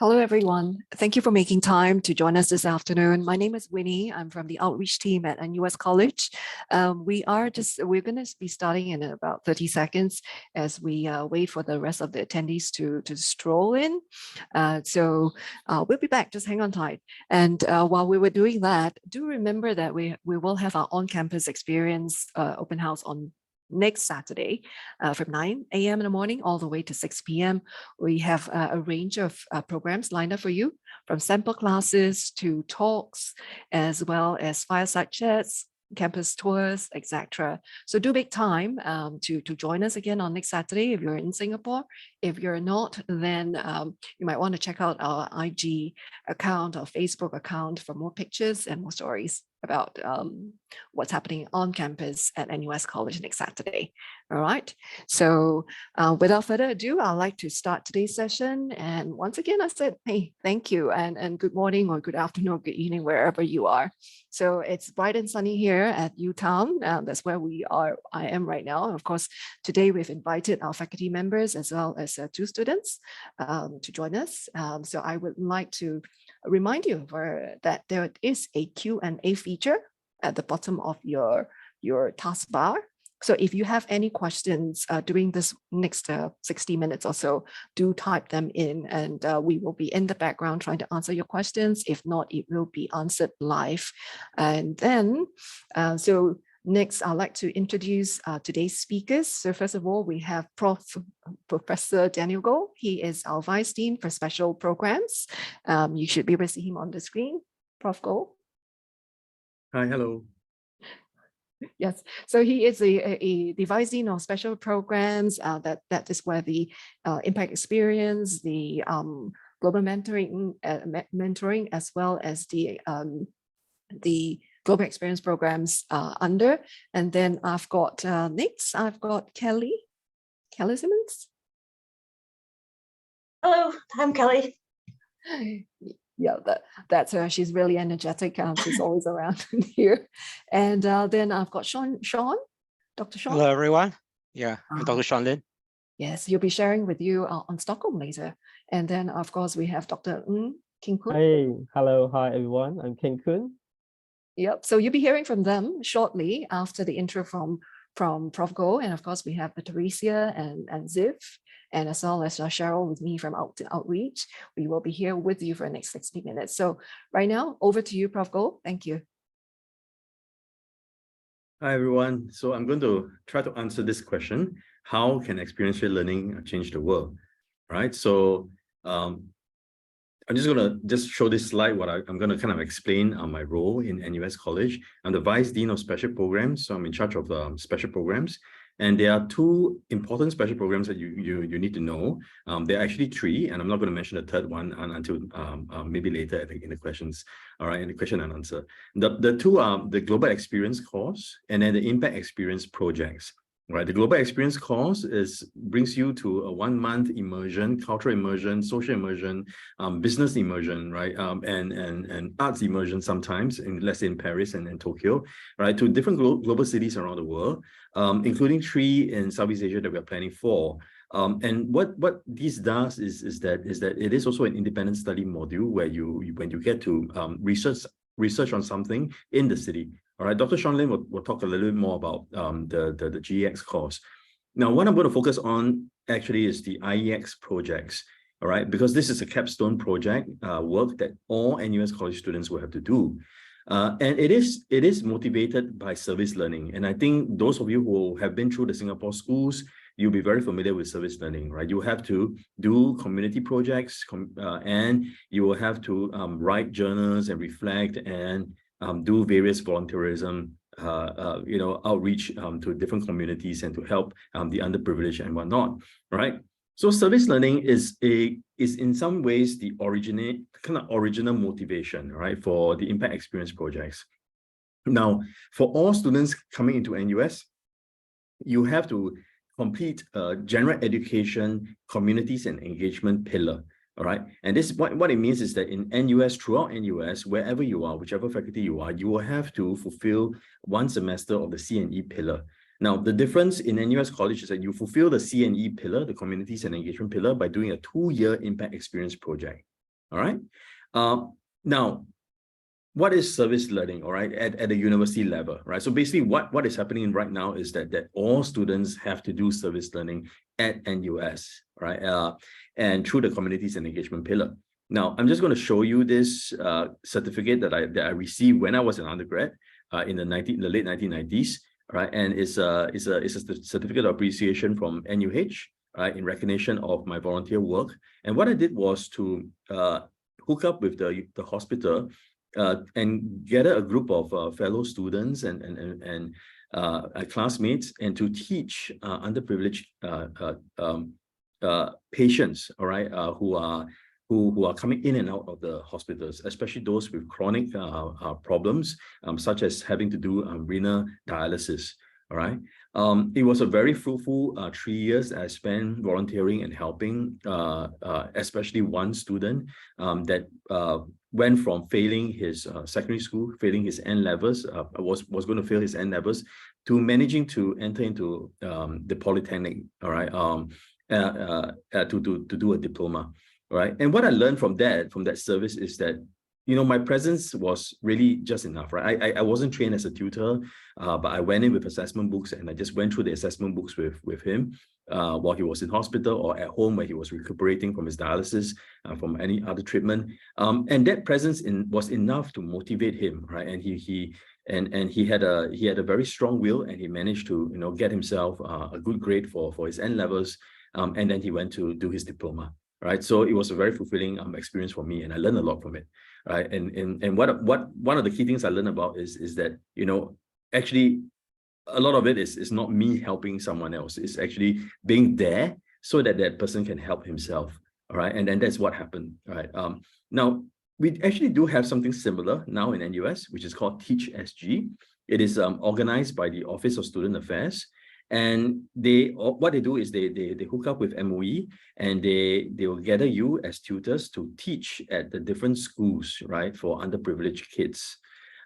Hello, everyone. Thank you for making time to join us this afternoon. My name is Winnie. I'm from the outreach team at NUS College. We're going to be starting in about 30 seconds as we wait for the rest of the attendees to stroll in. We'll be back. Just hang on tight. And while we were doing that, do remember that we will have our on-campus experience open house on next Saturday from 9 a.m. in the morning all the way to 6 p.m. We have a range of programs lined up for you, from sample classes to talks, as well as fireside chats, campus tours, etc. So do make time to join us again on next Saturday if you're in Singapore. If you're not, then you might want to check out our IG account or Facebook account for more pictures and more stories about what's happening on campus at NUS College next Saturday. All right. So without further ado, I'd like to start today's session. And once again, I said, hey, thank you and good morning or good afternoon or good evening, wherever you are. So it's bright and sunny here at UTown. That's where I am right now. Of course, today we've invited our faculty members as well as 2 students to join us. So I would like to remind you that there is a Q&A feature at the bottom of your taskbar. So if you have any questions during this next 60 minutes or so, do type them in and we will be in the background trying to answer your questions. If not, it will be answered live. And then, so next, I'd like to introduce today's speakers. So first of all, we have Professor Daniel Goh. He is our Vice Dean for Special Programs. You should be able to see him on the screen. Prof. Goh. Hi, hello. Yes, so he is the Vice Dean of Special Programs. That is where the impact experience, the global mentoring, as well as the global experience programs under. And then I've got next, I've got Kelly Simmons. Hello, I'm Kelly. Yeah, that's her. She's really energetic. She's always around here. And then I've got Sean, Dr. Sean. Hello, everyone. Yeah, I'm Dr. Sean Lin. Yes, he'll be sharing with you on Stockholm later. And then, of course, we have Dr. King Kun. Hey, hello, hi, everyone. I'm King Kun. Yep, so you'll be hearing from them shortly after the intro from Prof. Goh. And of course, we have Teresia and Ziv, and as well as Cheryl with me from Outreach. We will be here with you for the next 60 minutes. So right now, over to you, Prof. Goh. Thank you. Hi, everyone. So I'm going to try to answer this question. How can experiential learning change the world? Right. So I'm just going to show this slide. I'm going to kind of explain my role in NUS College. I'm the Vice Dean of Special Programs. So I'm in charge of special programs. And there are 2 important special programs that you need to know. There are actually 3, and I'm not going to mention the third one until maybe later in the questions. All right, in the question and answer. The 2 are the Global Experience course and then the Impact Experience projects. Right, the Global Experience course brings you to a 1-month immersion, cultural immersion, social immersion, business immersion, right, and arts immersion sometimes, let's say in Paris and in Tokyo, right, to different global cities around the world, including 3 in Southeast Asia that we are planning for. And what this does is that it is also an independent study module where when you get to research on something in the city. All right, Dr. Sean Lin will talk a little bit more about the GEX course. Now, what I'm going to focus on actually is the IEX projects, all right, because this is a capstone project work that all NUS College students will have to do. And it is motivated by service learning. And I think those of you who have been through the Singapore schools, you'll be very familiar with service learning, right? You have to do community projects and you will have to write journals and reflect and do various volunteerism, outreach to different communities and to help the underprivileged and whatnot, right? So service learning is in some ways the original motivation, right, for the impact experience projects. Now, for all students coming into NUS, you have to complete a general education, communities and engagement pillar. All right. And this what it means is that in NUS, throughout NUS, wherever you are, whichever faculty you are, you will have to fulfill 1 semester of the C&E pillar. Now, the difference in NUS College is that you fulfill the C&E pillar, the communities and engagement pillar, by doing a 2-year impact experience project. All right. Now, what is service learning, all right, at the university level, right? So basically what is happening right now is that all students have to do service learning at NUS, right? And through the communities and engagement pillar. Now, I'm just going to show you this certificate that I received when I was an undergrad in the late 1990s, right? And it's a certificate of appreciation from NUH, right, in recognition of my volunteer work. And what I did was to hook up with the hospital and gather a group of fellow students and classmates, and to teach underprivileged patients, all right, who are coming in and out of the hospitals, especially those with chronic problems, such as having to do renal dialysis. All right. It was a very fruitful 3 years I spent volunteering and helping, especially one student that went from failing his secondary school, failing his N-levels, was going to fail his N-levels, to managing to enter into the Polytechnic, all right, to do a diploma, all right. And what I learned from that service is that, you know, my presence was really just enough, right? I wasn't trained as a tutor, but I went in with assessment books, and I just went through the assessment books with him while he was in hospital or at home where he was recuperating from his dialysis, from any other treatment. And that presence was enough to motivate him, right? And he had a very strong will, and he managed to, you know, get himself a good grade for his N-levels, and then he went to do his diploma, right? So it was a very fulfilling experience for me, and I learned a lot from it. Right. And what one of the key things I learned about is that, you know, actually a lot of it is not me helping someone else. It's actually being there so that that person can help himself. All right. And then that's what happened. Right. Now we actually do have something similar now in NUS, which is called Teach SG. It is organized by the Office of Student Affairs. And what they do is they hook up with MOE, and they will gather you as tutors to teach at the different schools, right, for underprivileged kids.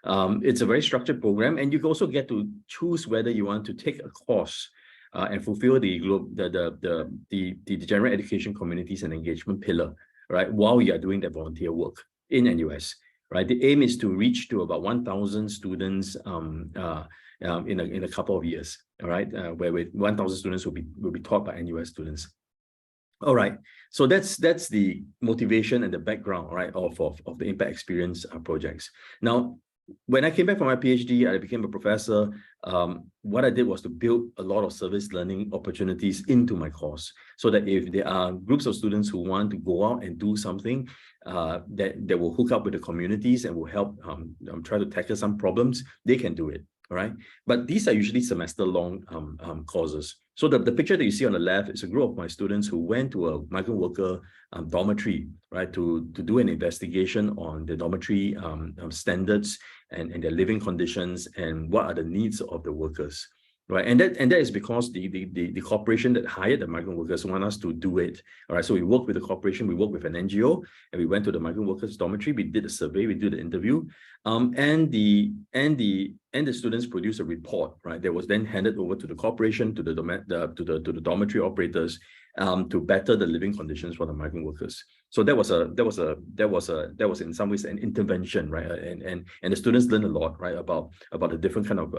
It's a very structured program, and you also get to choose whether you want to take a course and fulfill the general education communities and engagement pillar, right, while you are doing the volunteer work in NUS. Right, the aim is to reach to about 1,000 students in a couple of years. All right, where 1,000 students will be taught by NUS students. All right, so that's the motivation and the background, all right, of the impact experience projects. Now, when I came back from my PhD, I became a professor. What I did was to build a lot of service learning opportunities into my course, so that if there are groups of students who want to go out and do something that will hook up with the communities and will help try to tackle some problems, they can do it. All right, but these are usually semester-long courses. So the picture that you see on the left is a group of my students who went to a migrant worker dormitory, right, to do an investigation on the dormitory standards and their living conditions and what are the needs of the workers. Right, and that is because the corporation that hired the migrant workers want us to do it. All right, so we work with the corporation, we work with an NGO, and we went to the migrant workers dormitory. We did a survey, we did the interview, and the students produced a report. Right, that was then handed over to the corporation, to the dormitory operators, to better the living conditions for the migrant workers. So that was in some ways an intervention, right? And the students learned a lot, right, about the different kind of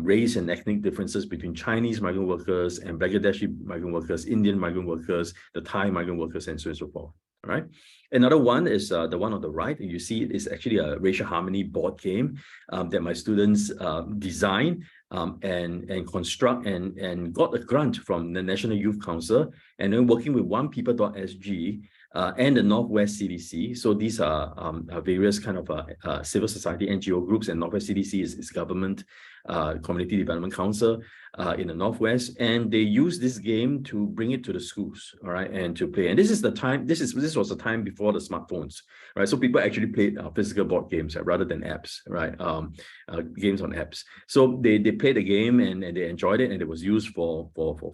race and ethnic differences between Chinese migrant workers and Bangladeshi migrant workers, Indian migrant workers, the Thai migrant workers, and so on and so forth. All right. Another one is the one on the right, and you see it is actually a racial harmony board game that my students design and construct and got a grant from the National Youth Council, and then working with onepeople.sg and the Northwest CDC. So these are various kind of civil society NGO groups, and Northwest CDC is government community development council in the Northwest, and they use this game to bring it to the schools, all right, and to play. And this is the time. This was the time before the smartphones, right? So people actually played physical board games rather than apps, right? Games on apps. So they played the game and they enjoyed it, and it was used for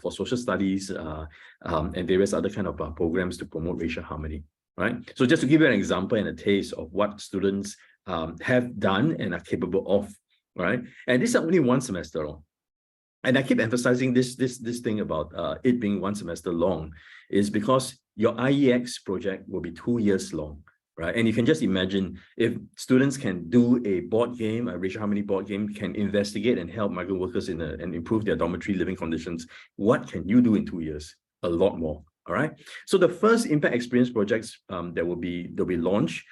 social studies and various other kind of programs to promote racial harmony, right? So just to give you an example and a taste of what students have done and are capable of, right? And this is only one semester long. And I keep emphasizing this thing about it being one semester long, is because your IEX project will be 2 years long. right? And you can just imagine if students can do a board game, I ratio how many board games can investigate and help migrant workers and improve their dormitory living conditions. What can you do in 2 years? A lot more. All right. So the first impact experience projects that will be launched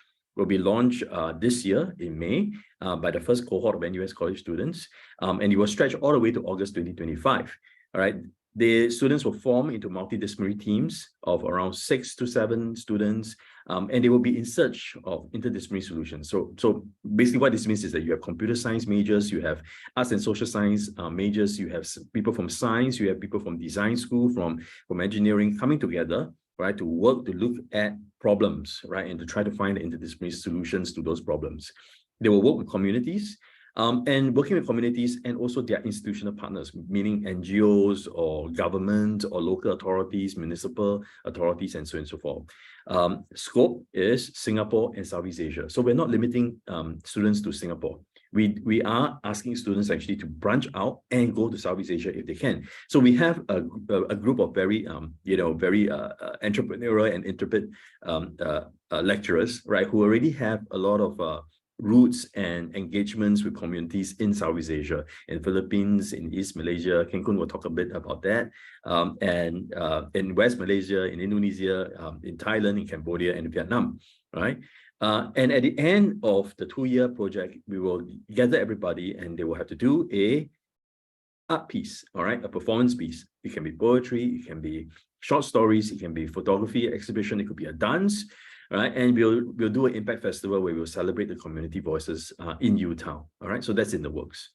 this year in May by the first cohort of NUS College students, and it will stretch all the way to August 2025. All right. The students will form into multidisciplinary teams of around 6 to 7 students, and they will be in search of interdisciplinary solutions. So basically what this means is that you have computer science majors, you have arts and social science majors, you have people from science, you have people from design school, from engineering coming together, right, to work to look at problems, right, and to try to find interdisciplinary solutions to those problems. They will work with communities, and working with communities and also their institutional partners, meaning NGOs or government or local authorities, municipal authorities, and so on and so forth. Scope is Singapore and Southeast Asia. So we're not limiting students to Singapore. We are asking students actually to branch out and go to Southeast Asia if they can. So we have a group of very entrepreneurial and intrepid lecturers, right, who already have a lot of roots and engagements with communities in Southeast Asia, in Philippines, in East Malaysia. Kenkun will talk a bit about that. And in West Malaysia, in Indonesia, in Thailand, in Cambodia, and Vietnam, right? And at the end of the 2-year project, we will gather everybody and they will have to do a art piece, all right, a performance piece. It can be poetry, it can be short stories, it can be photography, exhibition, it could be a dance, right? And we'll do an impact festival where we'll celebrate the community voices in UTown, all right? So that's in the works.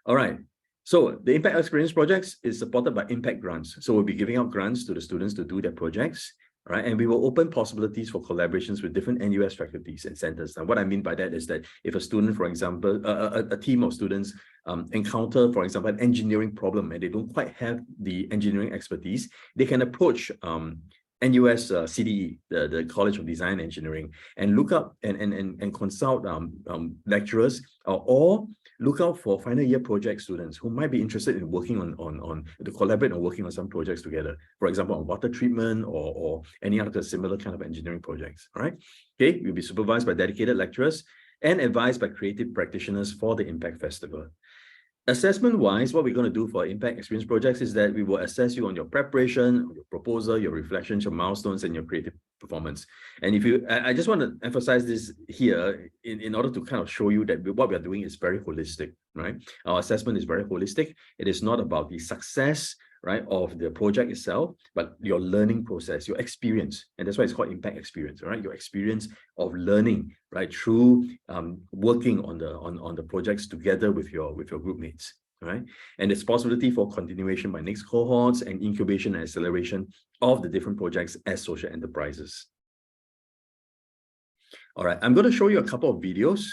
All right. So the impact experience projects is supported by impact grants. So we'll be giving out grants to the students to do their projects, right? And we will open possibilities for collaborations with different NUS faculties and centers. Now, what I mean by that is that if a student, for example, a team of students encounter, for example, an engineering problem and they don't quite have the engineering expertise, they can approach NUS CDE, the College of Design and Engineering, and look up and consult lecturers or look out for final year project students who might be interested in working to collaborate and working on some projects together. For example, on water treatment or any other similar kind of engineering projects. All right. Okay. You'll be supervised by dedicated lecturers and advised by creative practitioners for the Impact Festival. Assessment-wise, what we're going to do for impact experience projects is that we will assess you on your preparation, your proposal, your reflections, your milestones, and your creative performance. And I just want to emphasize this here in order to kind of show you that what we are doing is very holistic, right? Our assessment is very holistic. It is not about the success, right, of the project itself, but your learning process, your experience. And that's why it's called impact experience, right? Your experience of learning, right, through working on the projects together with your group mates, right? And there's possibility for continuation by next cohorts and incubation and acceleration of the different projects as social enterprises. All right, I'm going to show you a couple of videos.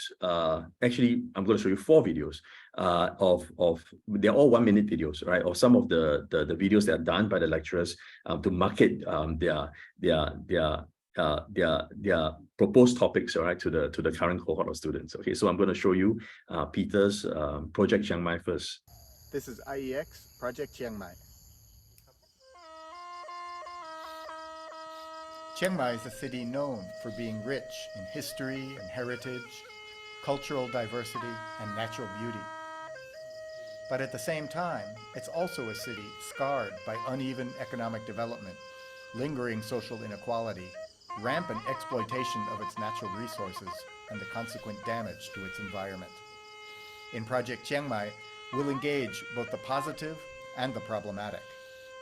Actually, I'm going to show you 4 videos they're all 1-minute videos, right? Of some of the videos that are done by the lecturers to market their proposed topics, all right, to the current cohort of students. Okay, so I'm going to show you Peter's Project Chiang Mai first. This is IEX Project Chiang Mai. Chiang Mai is a city known for being rich in history and heritage, cultural diversity, and natural beauty. But at the same time, it's also a city scarred by uneven economic development, lingering social inequality, rampant exploitation of its natural resources, and the consequent damage to its environment. In Project Chiang Mai, we'll engage both the positive and the problematic.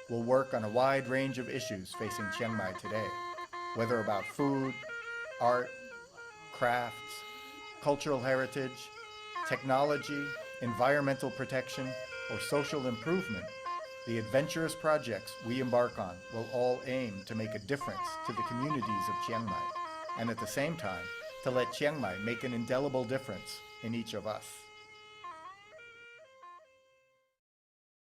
We'll work on a wide range of issues facing Chiang Mai today, whether about food, art, crafts, cultural heritage, technology, environmental protection, or social improvement. The adventurous projects we embark on will all aim to make a difference to the communities of Chiang Mai, and at the same time, to let Chiang Mai make an indelible difference in each of us.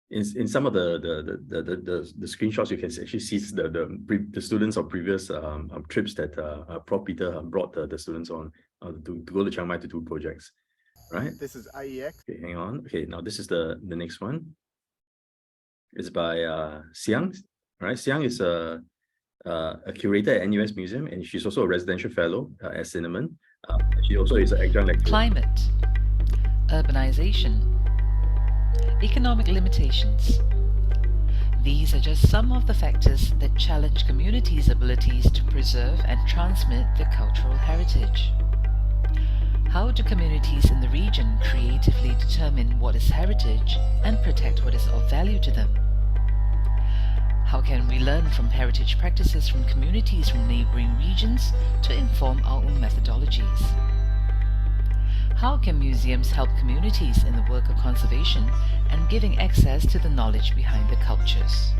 In some of the screenshots, you can actually see the students of previous trips that Prof. Peter brought the students on to go to Chiang Mai to do projects, right? This is IEX. Okay, hang on. Okay, now this is the next one. It's by Siang, right? Siang is a curator at NUS Museum, and she's also a residential fellow at Cinnamon. She also is an adjunct lecturer. Climate, urbanization, economic limitations. These are just some of the factors that challenge communities' abilities to preserve and transmit their cultural heritage. How do communities in the region creatively determine what is heritage and protect what is of value to them? How can we learn from heritage practices from communities from neighboring regions to inform our own methodologies? How can museums help communities in the work of conservation and giving access to the knowledge behind the cultures?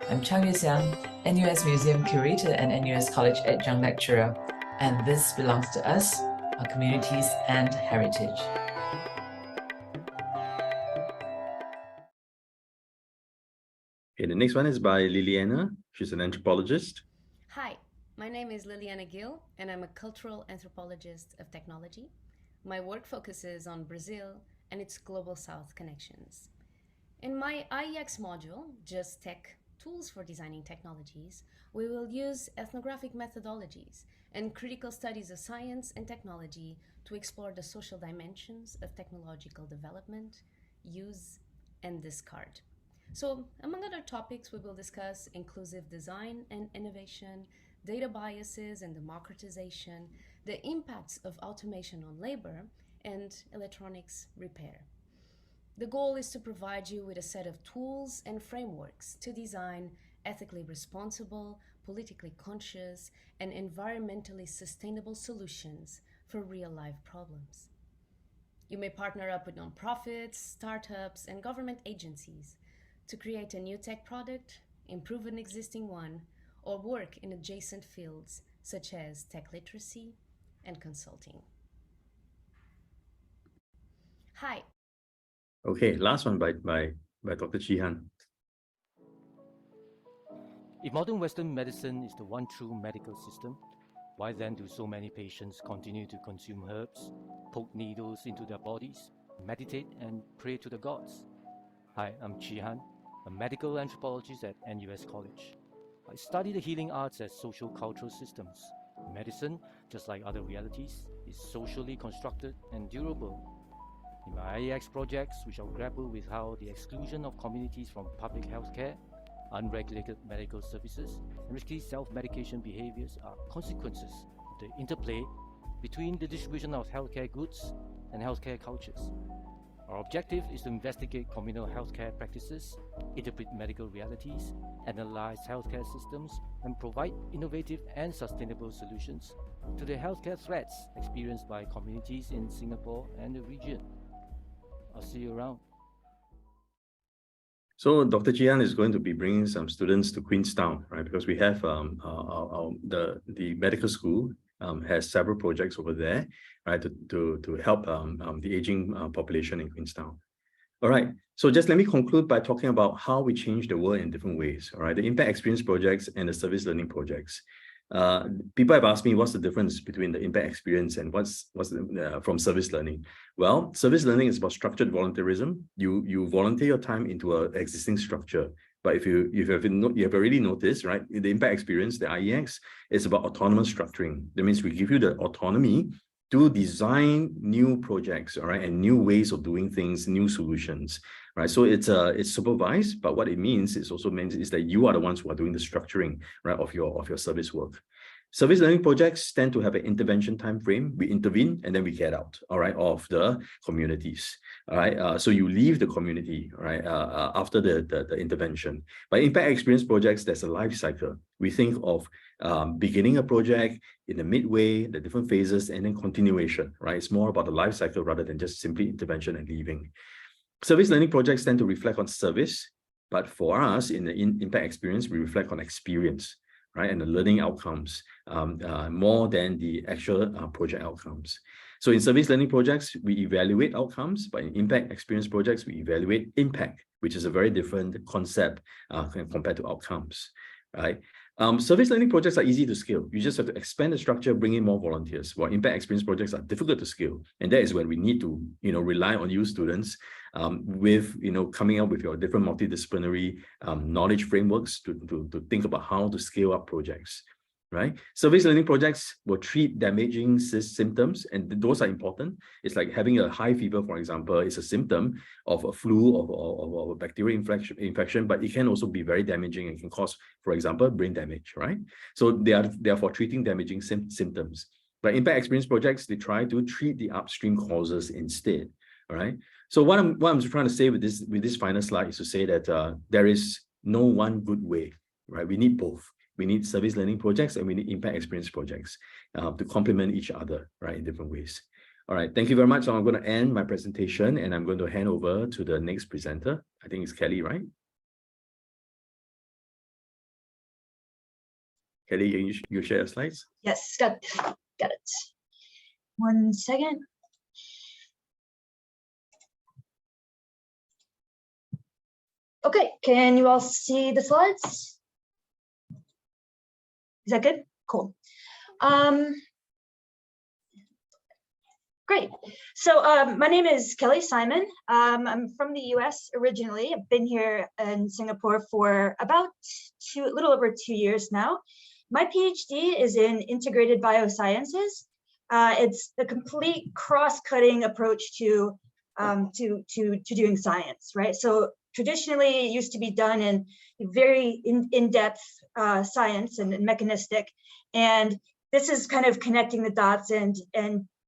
I'm Chang Yuxiang, NUS Museum Curator and NUS College Adjunct Lecturer, and this belongs to us, our communities and heritage. Okay, the next one is by Liliana. She's an anthropologist. Hi, my name is Liliana Gill, and I'm a cultural anthropologist of technology. My work focuses on Brazil and its Global South connections. In my IEX module, Just Tech, Tools for Designing Technologies, we will use ethnographic methodologies and critical studies of science and technology to explore the social dimensions of technological development, use, and discard. So, among other topics, we will discuss inclusive design and innovation, data biases and democratization, the impacts of automation on labor, and electronics repair. The goal is to provide you with a set of tools and frameworks to design ethically responsible, politically conscious, and environmentally sustainable solutions for real-life problems. You may partner up with nonprofits, startups, and government agencies to create a new tech product, improve an existing one, or work in adjacent fields such as tech literacy and consulting. Hi. Okay, last one by Dr. Chi Han. If modern Western medicine is the one true medical system, why then do so many patients continue to consume herbs, poke needles into their bodies, meditate and pray to the gods? Hi, I'm Chi Han, a medical anthropologist at NUS College. I study the healing arts as social cultural systems. Medicine, just like other realities, is socially constructed and durable. In my IEX projects, we shall grapple with how the exclusion of communities from public healthcare, unregulated medical services, and risky self-medication behaviors are consequences of the interplay between the distribution of healthcare goods and healthcare cultures. Our objective is to investigate communal healthcare practices, interpret medical realities, analyze healthcare systems, and provide innovative and sustainable solutions to the healthcare threats experienced by communities in Singapore and the region. I'll see you around. So Dr. Jian is going to be bringing some students to Queenstown, right? Because we have the medical school has several projects over there, right, to help the aging population in Queenstown. All right, so just let me conclude by talking about how we change the world in different ways. All right, the impact experience projects and the service learning projects. People have asked me what's the difference between the impact experience and what's from service learning. Well, service learning is about structured volunteerism. You volunteer your time into an existing structure. But if you have already noticed, right, the impact experience, the IEX, is about autonomous structuring. That means we give you the autonomy to design new projects, all right, and new ways of doing things, new solutions, right? So it's supervised, but what it means is that you are the ones who are doing the structuring, right, of your service work. Service learning projects tend to have an intervention time frame. We intervene and then we get out, all right, of the communities, all right? So you leave the community, right, after the intervention. But impact experience projects, there's a life cycle. We think of beginning a project, in the midway, the different phases, and then continuation, right? It's more about the life cycle rather than just simply intervention and leaving. Service learning projects tend to reflect on service, but for us in the impact experience, we reflect on experience, right, and the learning outcomes more than the actual project outcomes. So in service learning projects, we evaluate outcomes, but in impact experience projects, we evaluate impact, which is a very different concept compared to outcomes. right? Service learning projects are easy to scale. You just have to expand the structure, bring in more volunteers. While impact experience projects are difficult to scale. And that is when we need to, rely on you students with, coming up with your different multidisciplinary knowledge frameworks to think about how to scale up projects. Right? Service learning projects will treat damaging symptoms, and those are important. It's like having a high fever, for example, is a symptom of a flu or a bacterial infection, but it can also be very damaging and can cause, for example, brain damage, right? So they are for treating damaging symptoms. But impact experience projects, they try to treat the upstream causes instead, all right? So what I'm trying to say with this final slide is to say that there is no one good way, right? We need both. We need service learning projects and we need impact experience projects to complement each other, right, in different ways. All right, thank you very much. So I'm going to end my presentation and I'm going to hand over to the next presenter. I think it's Kelly, right? Kelly, you share your slides? Yes, got it. 1 second. Okay, can you all see the slides? Is that good? Cool. Great. So my name is Kelly Simon. I'm from the US originally. I've been here in Singapore for about a little over 2 years now. My PhD is in integrated biosciences. It's a complete cross-cutting approach to doing science, right? So traditionally, it used to be done in very in-depth science and mechanistic, and this is kind of connecting the dots and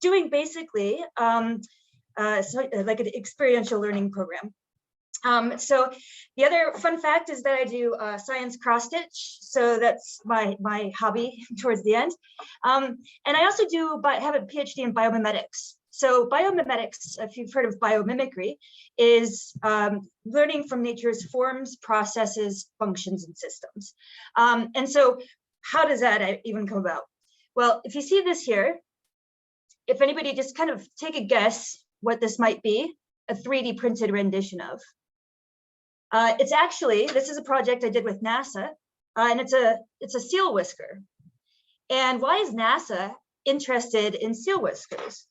doing basically like an experiential learning program. So the other fun fact is that I do science cross-stitch, so that's my hobby towards the end. And I also have a PhD in biomimetics. So biomimetics, if you've heard of biomimicry, is learning from nature's forms, processes, functions, and systems. And so how does that even come about? Well, if you see this here, if anybody just kind of take a guess what this might be, a 3D printed rendition of. It's actually, this is a project I did with NASA, and it's a seal whisker. And why is NASA interested in seal whiskers?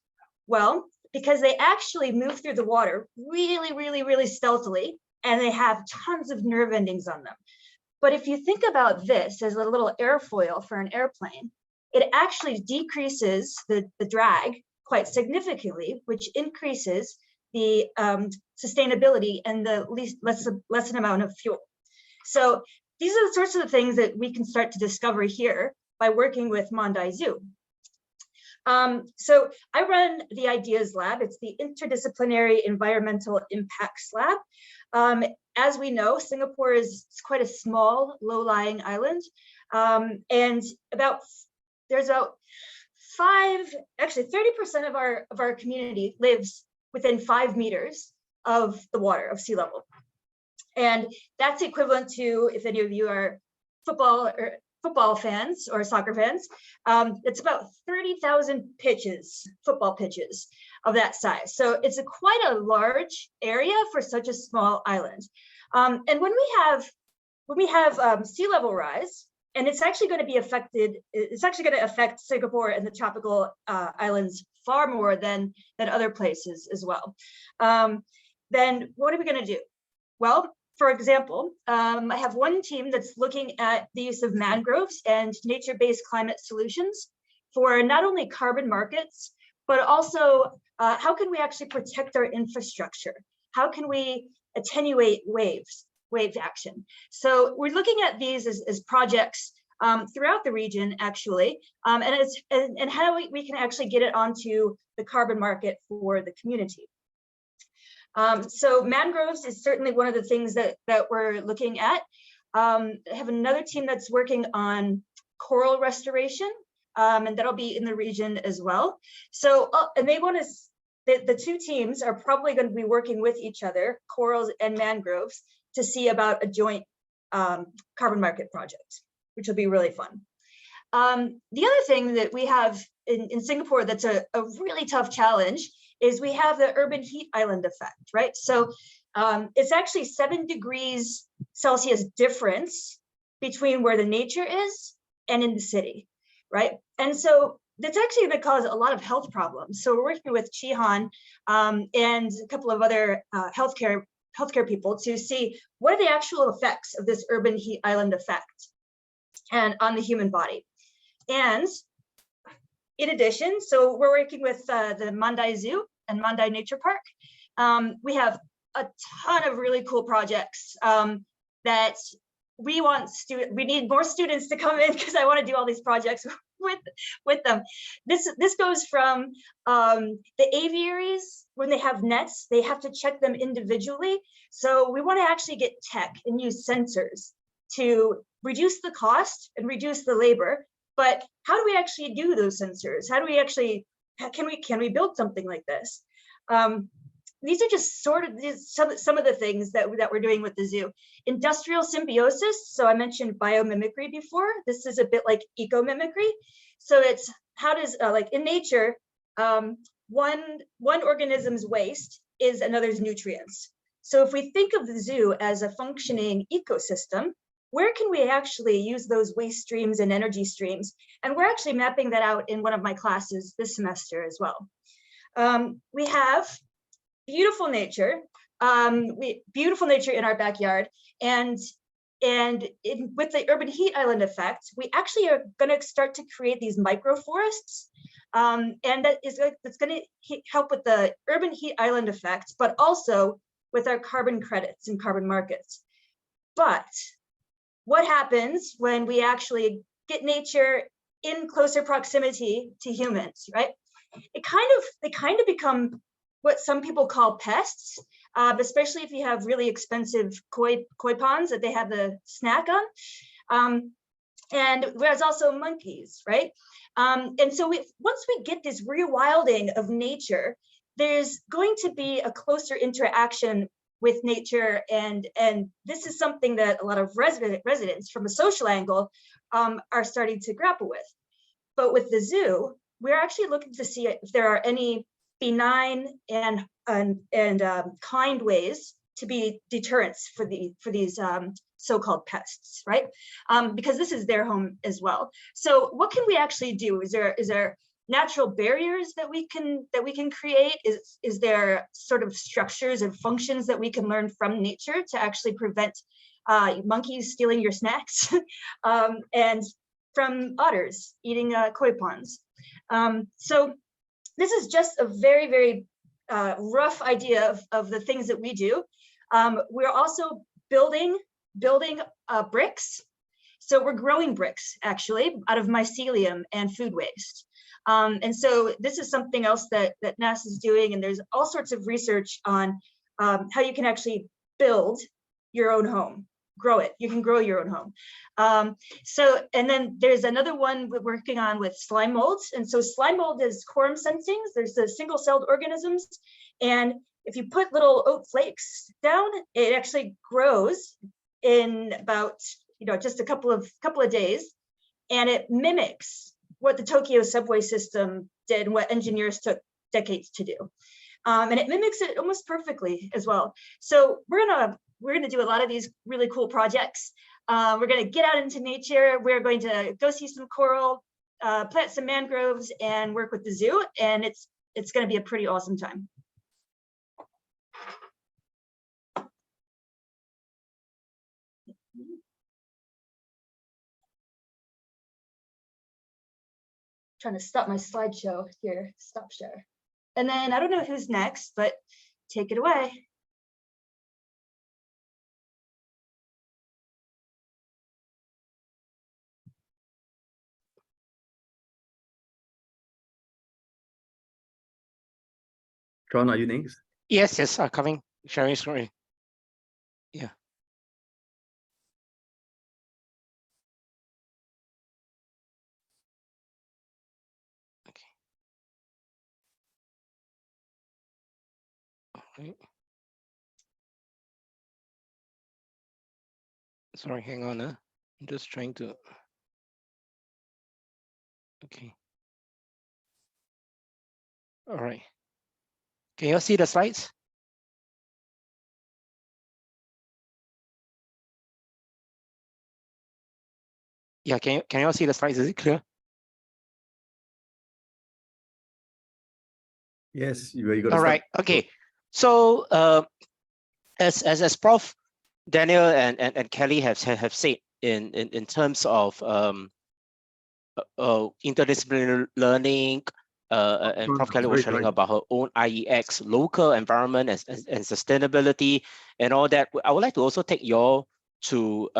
Well, because they actually move through the water really, really, really stealthily, and they have tons of nerve endings on them. But if you think about this as a little airfoil for an airplane, it actually decreases the drag quite significantly, which increases the sustainability and the lesson amount of fuel. So these are the sorts of things that we can start to discover here by working with Mandai Zoo. So I run the Ideas Lab. It's the Interdisciplinary Environmental Impacts Lab. As we know, Singapore is quite a small, low-lying island, and there's about 30% of our community lives within 5 meters of the water, of sea level, and that's equivalent to, if any of you are football fans or soccer fans, it's about 30,000 football pitches of that size. So it's quite a large area for such a small island. And when we have sea level rise, and it's actually going to affect Singapore and the tropical islands far more than other places as well. Then what are we going to do? Well, for example, I have one team that's looking at the use of mangroves and nature-based climate solutions for not only carbon markets, but also how can we actually protect our infrastructure? How can we attenuate wave action? So we're looking at these as projects throughout the region, actually, and how we can actually get it onto the carbon market for the community. So mangroves is certainly one of the things that we're looking at. I have another team that's working on coral restoration, and that'll be in the region as well. So, and they want to, the two teams are probably going to be working with each other, corals and mangroves, to see about a joint carbon market project, which will be really fun. The other thing that we have in Singapore that's a really tough challenge is we have the urban heat island effect, right? So it's actually 7 degrees Celsius difference between where the nature is and in the city, right? And so that's actually going to cause a lot of health problems. So we're working with Chihan and a couple of other healthcare people to see what are the actual effects of this urban heat island effect and on the human body. And in addition, so we're working with the Mandai Zoo and Mandai Nature Park. We have a ton of really cool projects that we need more students to come in, because I want to do all these projects with them. This goes from the aviaries. When they have nets, they have to check them individually. So we want to actually get tech and use sensors to reduce the cost and reduce the labor. But how do we actually do those sensors? How do we actually, can we build something like this? These are just sort of some of the things that we're doing with the zoo. Industrial symbiosis. So I mentioned biomimicry before. This is a bit like eco-mimicry. So it's how does, like in nature, one organism's waste is another's nutrients. So if we think of the zoo as a functioning ecosystem, where can we actually use those waste streams and energy streams? And we're actually mapping that out in one of my classes this semester as well. We have beautiful nature, beautiful nature in our backyard, and with the urban heat island effect, we actually are going to start to create these microforests, and that's going to help with the urban heat island effect, but also with our carbon credits and carbon markets. But what happens when we actually get nature in closer proximity to humans, right? They kind of become what some people call pests, especially if you have really expensive koi ponds that they have the snack on. And there's also monkeys, right? And so once we get this rewilding of nature, there's going to be a closer interaction with nature, and this is something that a lot of residents from a social angle are starting to grapple with. But with the zoo, we're actually looking to see if there are any benign and kind ways to be deterrents for these so-called pests, right? Because this is their home as well. So what can we actually do? Is there natural barriers that we can create? Is there sort of structures and functions that we can learn from nature to actually prevent monkeys stealing your snacks and from otters eating koi ponds? So this is just a very, very rough idea of the things that we do. We're also building bricks. So we're growing bricks actually out of mycelium and food waste. And so this is something else that NUS is doing, and there's all sorts of research on how you can actually build your own home, grow it. You can grow your own home. And then there's another one we're working on with slime molds. And so slime mold is quorum sensings. There's the single-celled organisms. And if you put little oat flakes down, it actually grows in about, just a couple of days. And it mimics what the Tokyo subway system did and what engineers took decades to do. And it mimics it almost perfectly as well. So we're gonna do a lot of these really cool projects. We're gonna get out into nature. We're going to go see some coral, plant some mangroves, and work with the zoo. And it's gonna be a pretty awesome time. Trying to stop my slideshow here, stop share. And then I don't know who's next, but take it away. John, are you next? Yes, coming, sharing screen. Yeah. Okay. Okay. Sorry, hang on. I'm just trying to. Okay. All right. Can you see the slides? Yeah, can you all see the slides? Is it clear? Yes, you got to All start. right. Okay. So as Prof. Daniel and Kelly have said in terms of interdisciplinary learning, and Prof. Kelly was sharing about her own IEX, local environment and sustainability and all that. I would like to also take you all to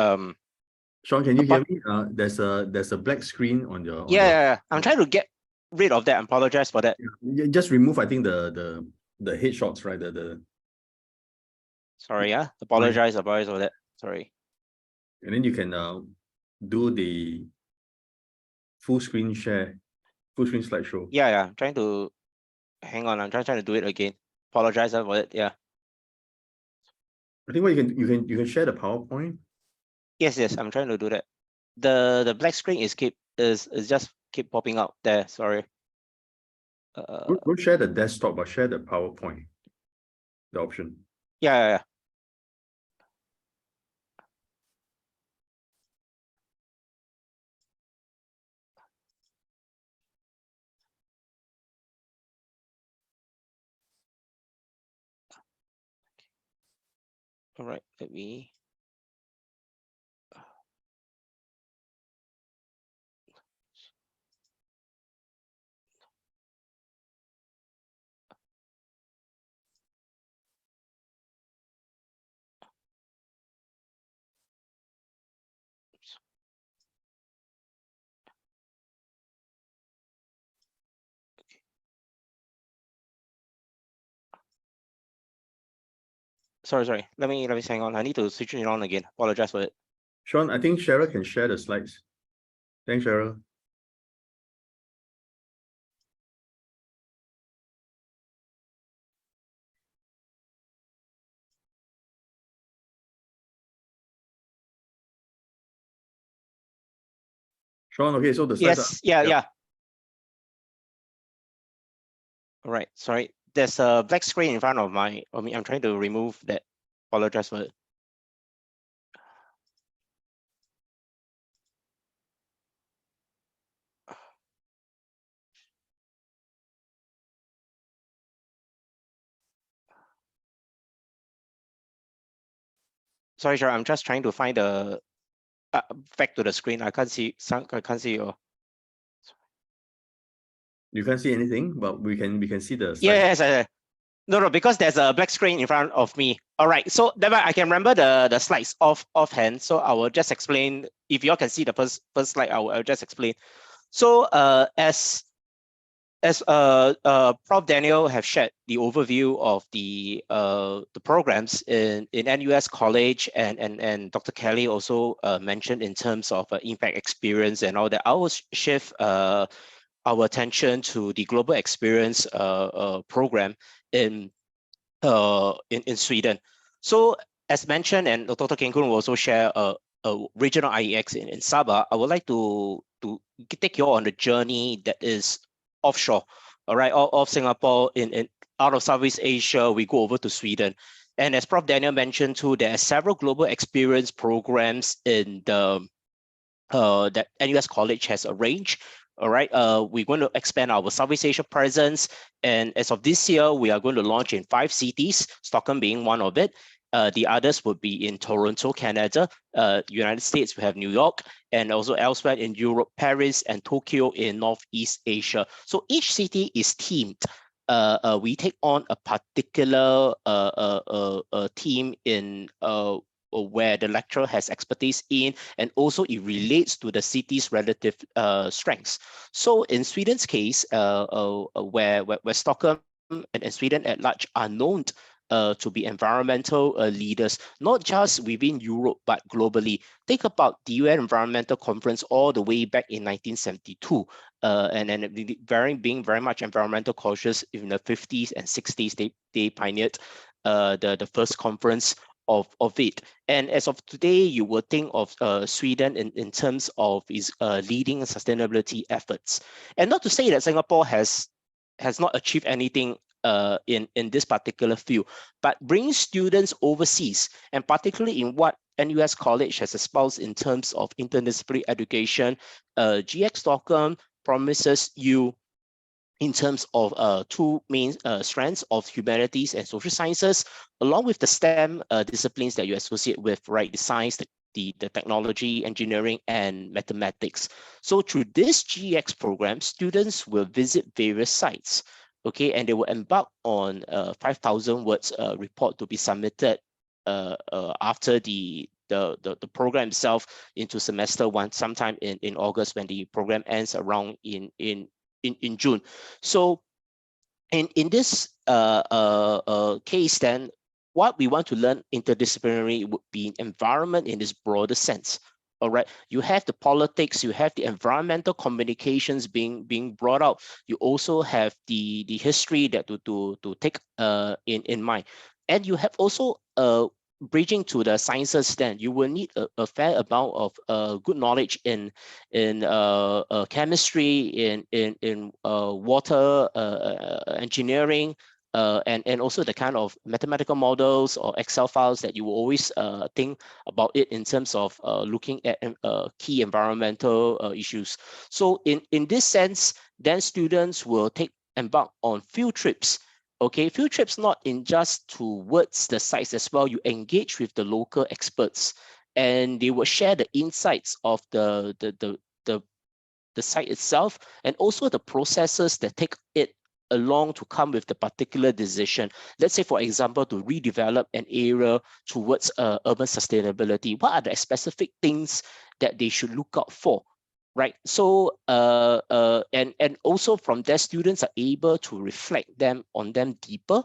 Sean, can you hear me? There's a black screen on your. Yeah, I'm trying to get rid of that. I apologize for that. Yeah, just remove, I think, the headshots, right? Sorry, yeah. Apologize for that. Sorry. And then you can do the full screen share, full screen slideshow. Yeah. I'm trying to hang on. I'm trying to do it again. Apologize for it. Yeah. I think what you can share the PowerPoint. Yes. I'm trying to do that. The black screen is just keep popping out there. Sorry. Don't share the desktop, but share the PowerPoint. The option. Yeah. All right. Let me. Sorry. Let me hang on. I need to switch it on again. Apologize for it. Sean, I think Cheryl can share the slides. Thanks, Cheryl. Sean, okay, so the slides Yeah. All right. Sorry. There's a black screen in front of me. I'm trying to remove that. Apologize for it. Sorry, I'm just trying to find the back to the screen. I can't see you. You can't see anything, but we can see the slides. Yes. No, because there's a black screen in front of me. All right, so I can remember the slides offhand. So I will just explain. If you all can see the first slide, I'll just explain. So as Prof. Daniel have shared the overview of the programs in NUS College, and Dr. Kelly also mentioned in terms of impact experience and all that. I will shift our attention to the global experience program in Sweden. So as mentioned, and Dr. Kenkun will also share a regional IEX in Sabah. I would like to take you on the journey that is offshore, all right, off Singapore, in out of Southeast Asia, we go over to Sweden. And as Prof. Daniel mentioned too, there are several global experience programs in the that NUS College has arranged. All right, we're going to expand our Southeast Asia presence, and as of this year, we are going to launch in 5 cities, Stockholm being one of it. The others would be in Toronto, Canada, United States, we have New York, and also elsewhere in Europe, Paris and Tokyo in Northeast Asia. So each city is themed. We take on a particular team in where the lecturer has expertise in, and also it relates to the city's relative strengths. So in Sweden's case, where Stockholm and Sweden at large are known to be environmental leaders, not just within Europe, but globally. Think about the UN Environmental Conference all the way back in 1972, and then being very much environmental cautious in the 50s and 60s. They pioneered the first conference of it. And as of today, you would think of Sweden in terms of its leading sustainability efforts. And not to say that Singapore has not achieved anything in this particular field, but bringing students overseas, and particularly in what NUS College has espoused in terms of interdisciplinary education, GX Stockholm promises you in terms of two main strands of humanities and social sciences, along with the STEM disciplines that you associate with, right? The science, the technology, engineering, and mathematics. So through this GX program, students will visit various sites, okay, and they will embark on 5,000 words report to be submitted after the program itself into semester one, sometime in August, when the program ends around in June. So in this case, then what we want to learn interdisciplinary would be environment in this broader sense. All right, you have the politics, you have the environmental communications being brought out. You also have the history that to take in mind, and you have also bridging to the sciences. Then you will need a fair amount of good knowledge in chemistry, in water engineering, and also the kind of mathematical models or Excel files that you will always think about it in terms of looking at key environmental issues. So in this sense, then students will embark on field trips. Okay, field trips not in just towards the sites as well. You engage with the local experts, and they will share the insights of the site itself, and also the processes that take it along to come with the particular decision. Let's say, for example, to redevelop an area towards urban sustainability. What are the specific things that they should look out for? Right. So and also from there, students are able to reflect on them deeper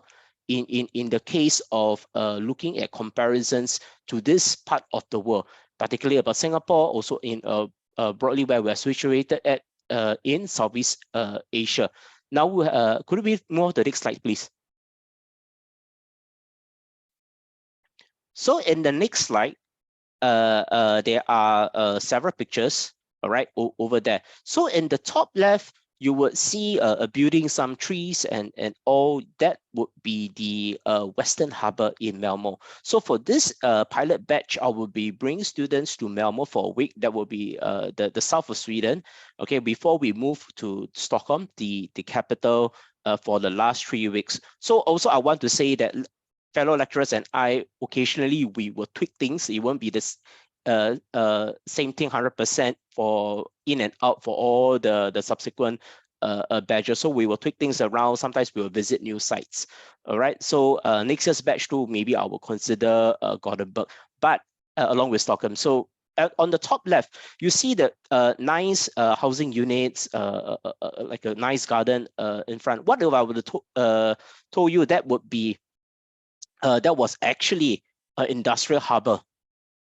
in the case of looking at comparisons to this part of the world, particularly about Singapore, also in broadly where we're situated at in Southeast Asia. Now, could we move to the next slide, please? So in the next slide, there are several pictures, all right, over there. So in the top left, you would see a building, some trees, and all that would be the Western Harbour in Malmo. So for this pilot batch, I will be bringing students to Malmo for a week. That will be the south of Sweden, okay, before we move to Stockholm, the capital, for the last 3 weeks. So also I want to say that fellow lecturers and I, occasionally we will tweak things. It won't be this same thing 100% for in and out for all the subsequent badges. So we will tweak things around. Sometimes we will visit new sites. All right. So next year's batch too, maybe I will consider Gothenburg, but along with Stockholm. So on the top left, you see the nice housing units, like a nice garden in front. What if I would have told you that would be that was actually an industrial harbor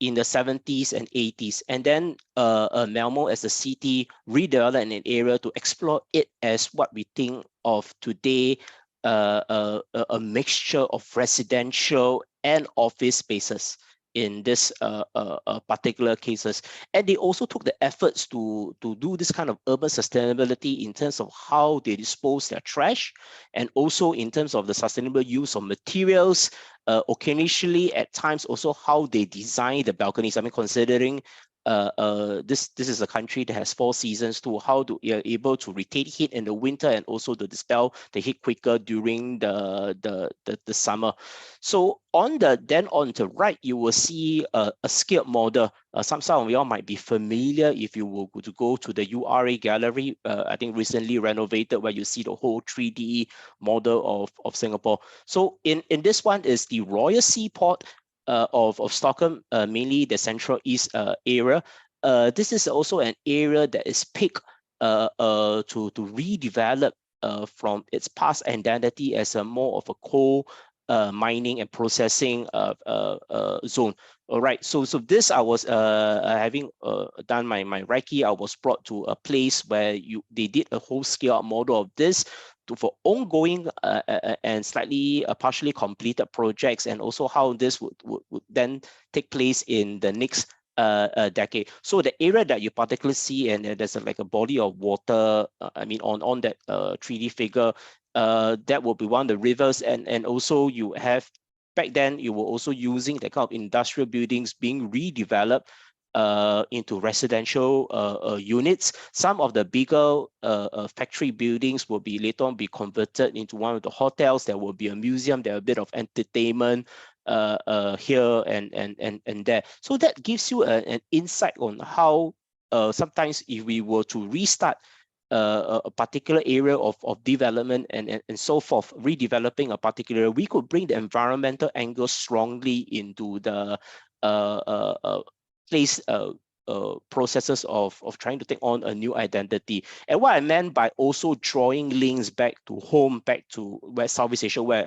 in the 70s and 80s, and then Malmo as a city redeveloped an area to explore it as what we think of today, a mixture of residential and office spaces in this particular cases. And they also took the efforts to do this kind of urban sustainability in terms of how they dispose their trash, and also in terms of the sustainable use of materials, occasionally at times also how they design the balconies. I mean, considering this is a country that has 4 seasons too, how to you're able to retain heat in the winter and also to dispel the heat quicker during the summer. So on the right, you will see a scaled model. Some of y'all might be familiar if you were to go to the URA gallery, I think recently renovated, where you see the whole 3D model of Singapore. So in this one is the Royal Seaport of Stockholm, mainly the Central East area. This is also an area that is picked to redevelop from its past identity as a more of a coal mining and processing zone. All right, so this I was having done my recce. I was brought to a place where they did a whole scale model of this for ongoing and slightly partially completed projects, and also how this would then take place in the next decade. So the area that you particularly see, and there's like a body of water, I mean, on that 3D figure, that will be one of the rivers, and also you have back then you were also using that kind of industrial buildings being redeveloped into residential units. Some of the bigger factory buildings will be later on be converted into one of the hotels. There will be a museum. There will be a bit of entertainment here and there. So that gives you an insight on how sometimes if we were to restart a particular area of development and so forth, redeveloping a particular, we could bring the environmental angle strongly into the place processes of trying to take on a new identity. And what I meant by also drawing links back to home, back to West Southeast Asia, where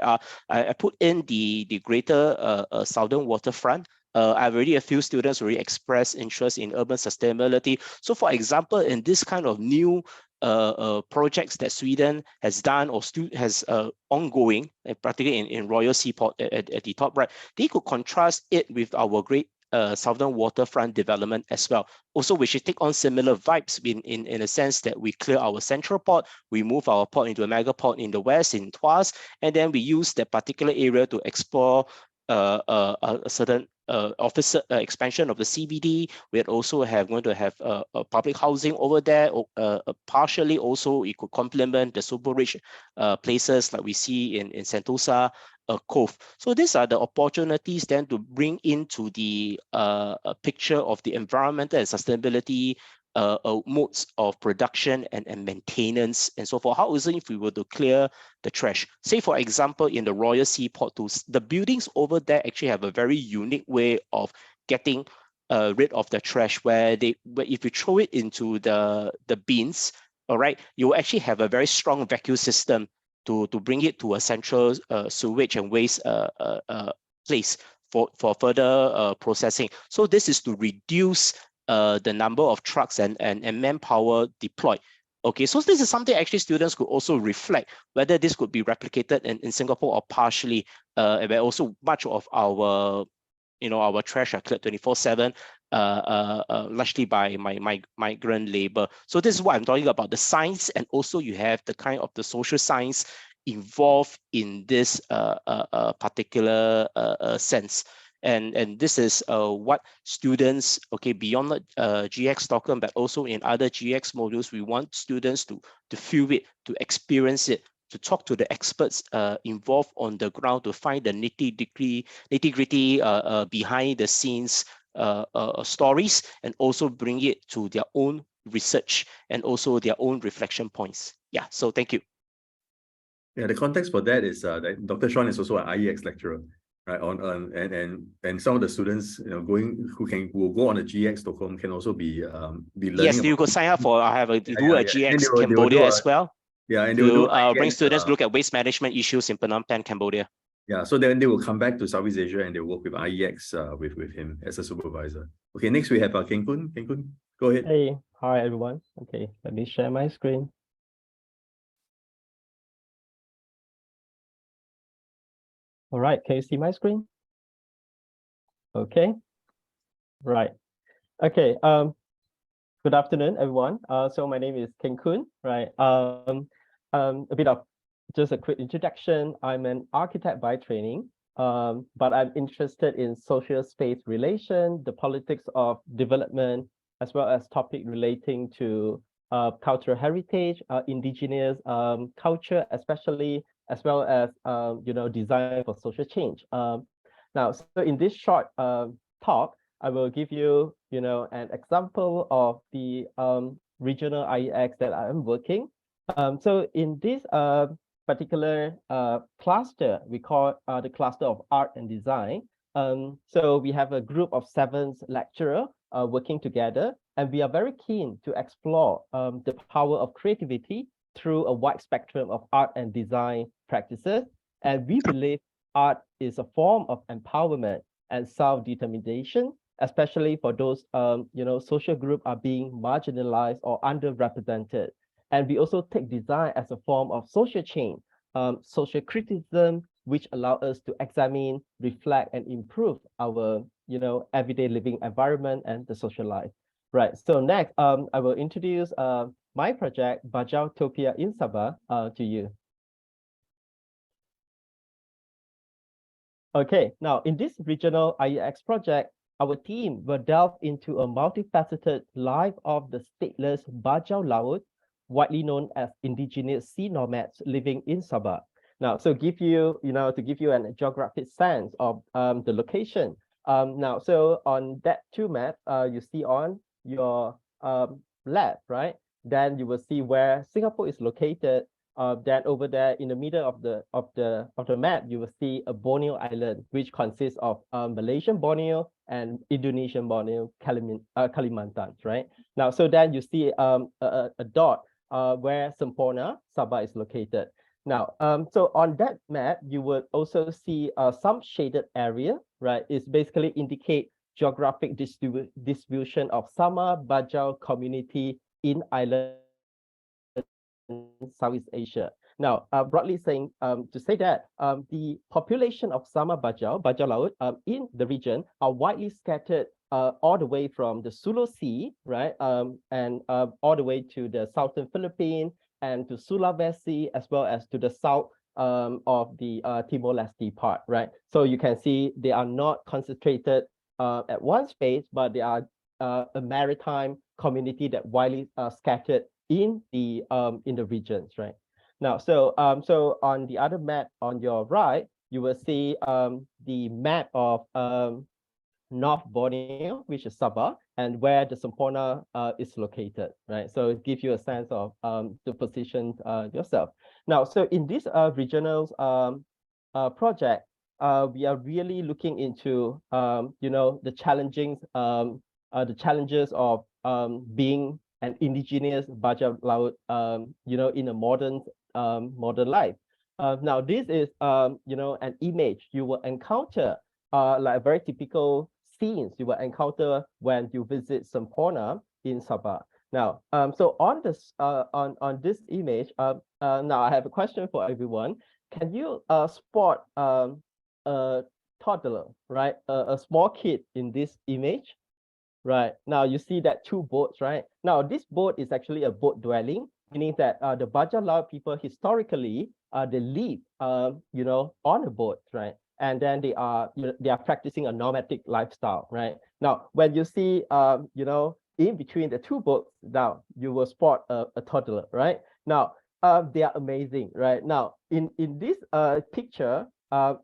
I put in the greater southern waterfront. I've already a few students already expressed interest in urban sustainability. So for example, in this kind of new projects that Sweden has done or has ongoing, particularly in Royal Seaport at the top right, they could contrast it with our great southern waterfront development as well. Also, we should take on similar vibes in a sense that we clear our central port, we move our port into a mega port in the west, in Tuas, and then we use that particular area to explore a certain office expansion of the CBD. We also going to have public housing over there. Partially also, it could complement the super rich places like we see in Sentosa Cove. So these are the opportunities then to bring into the picture of the environmental and sustainability modes of production and maintenance and so forth. How is it if we were to clear the trash? Say, for example, in the Royal Seaport, the buildings over there actually have a very unique way of getting rid of the trash, where if you throw it into the bins, all right, you actually have a very strong vacuum system to bring it to a central sewage and waste place for further processing. So this is to reduce the number of trucks and manpower deployed. Okay, so this is something actually students could also reflect whether this could be replicated in Singapore or partially, where also much of our our trash are cleared 24/7, largely by migrant labor. So this is what I'm talking about, the science, and also you have the kind of the social science involved in this particular sense. And this is what students, okay, beyond GX Stockholm, but also in other GX modules, we want students to feel it, to experience it, to talk to the experts involved on the ground, to find the nitty-gritty behind the scenes stories, and also bring it to their own research and also their own reflection points. Yeah, so thank you. Yeah, the context for that is that Dr. Sean is also an IEX lecturer, right? And some of the students, who will go on a GX Stockholm can also be learning. Yes, you could sign up for do a GX Cambodia as well. Yeah, and they will bring students to look at waste management issues in Phnom Penh, Cambodia. Yeah, so then they will come back to Southeast Asia and they work with IEX with him as a supervisor. Okay, next we have Ken Kun. Ken Kun, go ahead. Hey, hi everyone. Okay, let me share my screen. All right, can you see my screen? Okay, right. Okay, good afternoon, everyone. So my name is Ken Kun, right? A bit of just a quick introduction. I'm an architect by training, but I'm interested in social space relation, the politics of development, as well as topic relating to cultural heritage, indigenous culture, especially, as well as design for social change. Now, so in this short talk, I will give you an example of the regional IEX that I am working. So in this particular cluster, we call the cluster of art and design. So we have a group of 7 lecturers working together, and we are very keen to explore the power of creativity through a wide spectrum of art and design practices. And we believe art is a form of empowerment and self-determination, especially for those social groups are being marginalized or underrepresented. And we also take design as a form of social change, social criticism, which allow us to examine, reflect, and improve our everyday living environment and the social life. Right. So next, I will introduce my project, Bajau Topia in Sabah, to you. Okay, now in this regional IEX project, our team will delve into a multifaceted life of the stateless Bajau Laut, widely known as indigenous sea nomads living in Sabah. Now, so give you, to give you a geographic sense of the location. Now, so on that two map, you see on your left, right? Then you will see where Singapore is located. Then over there in the middle of the map, you will see a Borneo island, which consists of Malaysian Borneo and Indonesian Borneo, Kalimantan, right? Now, so then you see a dot where Sempurna, Sabah is located. Now, so on that map, you will also see some shaded area, right? It's basically indicate geographic distribution of Sama Bajau community in island Southeast Asia. Now, broadly saying, to say that the population of Sama Bajau Laut in the region are widely scattered all the way from the Sulu Sea, right, and all the way to the southern Philippines and to Sulawesi, as well as to the south of the Timor-Leste part, right? So you can see they are not concentrated at one space, but they are a maritime community that widely scattered in the regions, right? Now, so on the other map on your right, you will see the map of North Borneo, which is Sabah, and where the Sempurna is located, right? So it gives you a sense of the position yourself. Now, so in this regional project, we are really looking into the challenges of being an indigenous Bajau Laut, in a modern life. Now, this is an image you will encounter, like very typical scenes you will encounter when you visit Sempurna in Sabah. Now, so on this image, now I have a question for everyone. Can you spot a toddler, right? A small kid in this image? Right. Now you see that two boats, right? Now this boat is actually a boat dwelling, meaning that the Bajau Laut people historically they live on a boat, right? And then they are practicing a nomadic lifestyle, right? Now when you see in between the two boats, now you will spot a toddler, right? Now they are amazing, right? Now in this picture,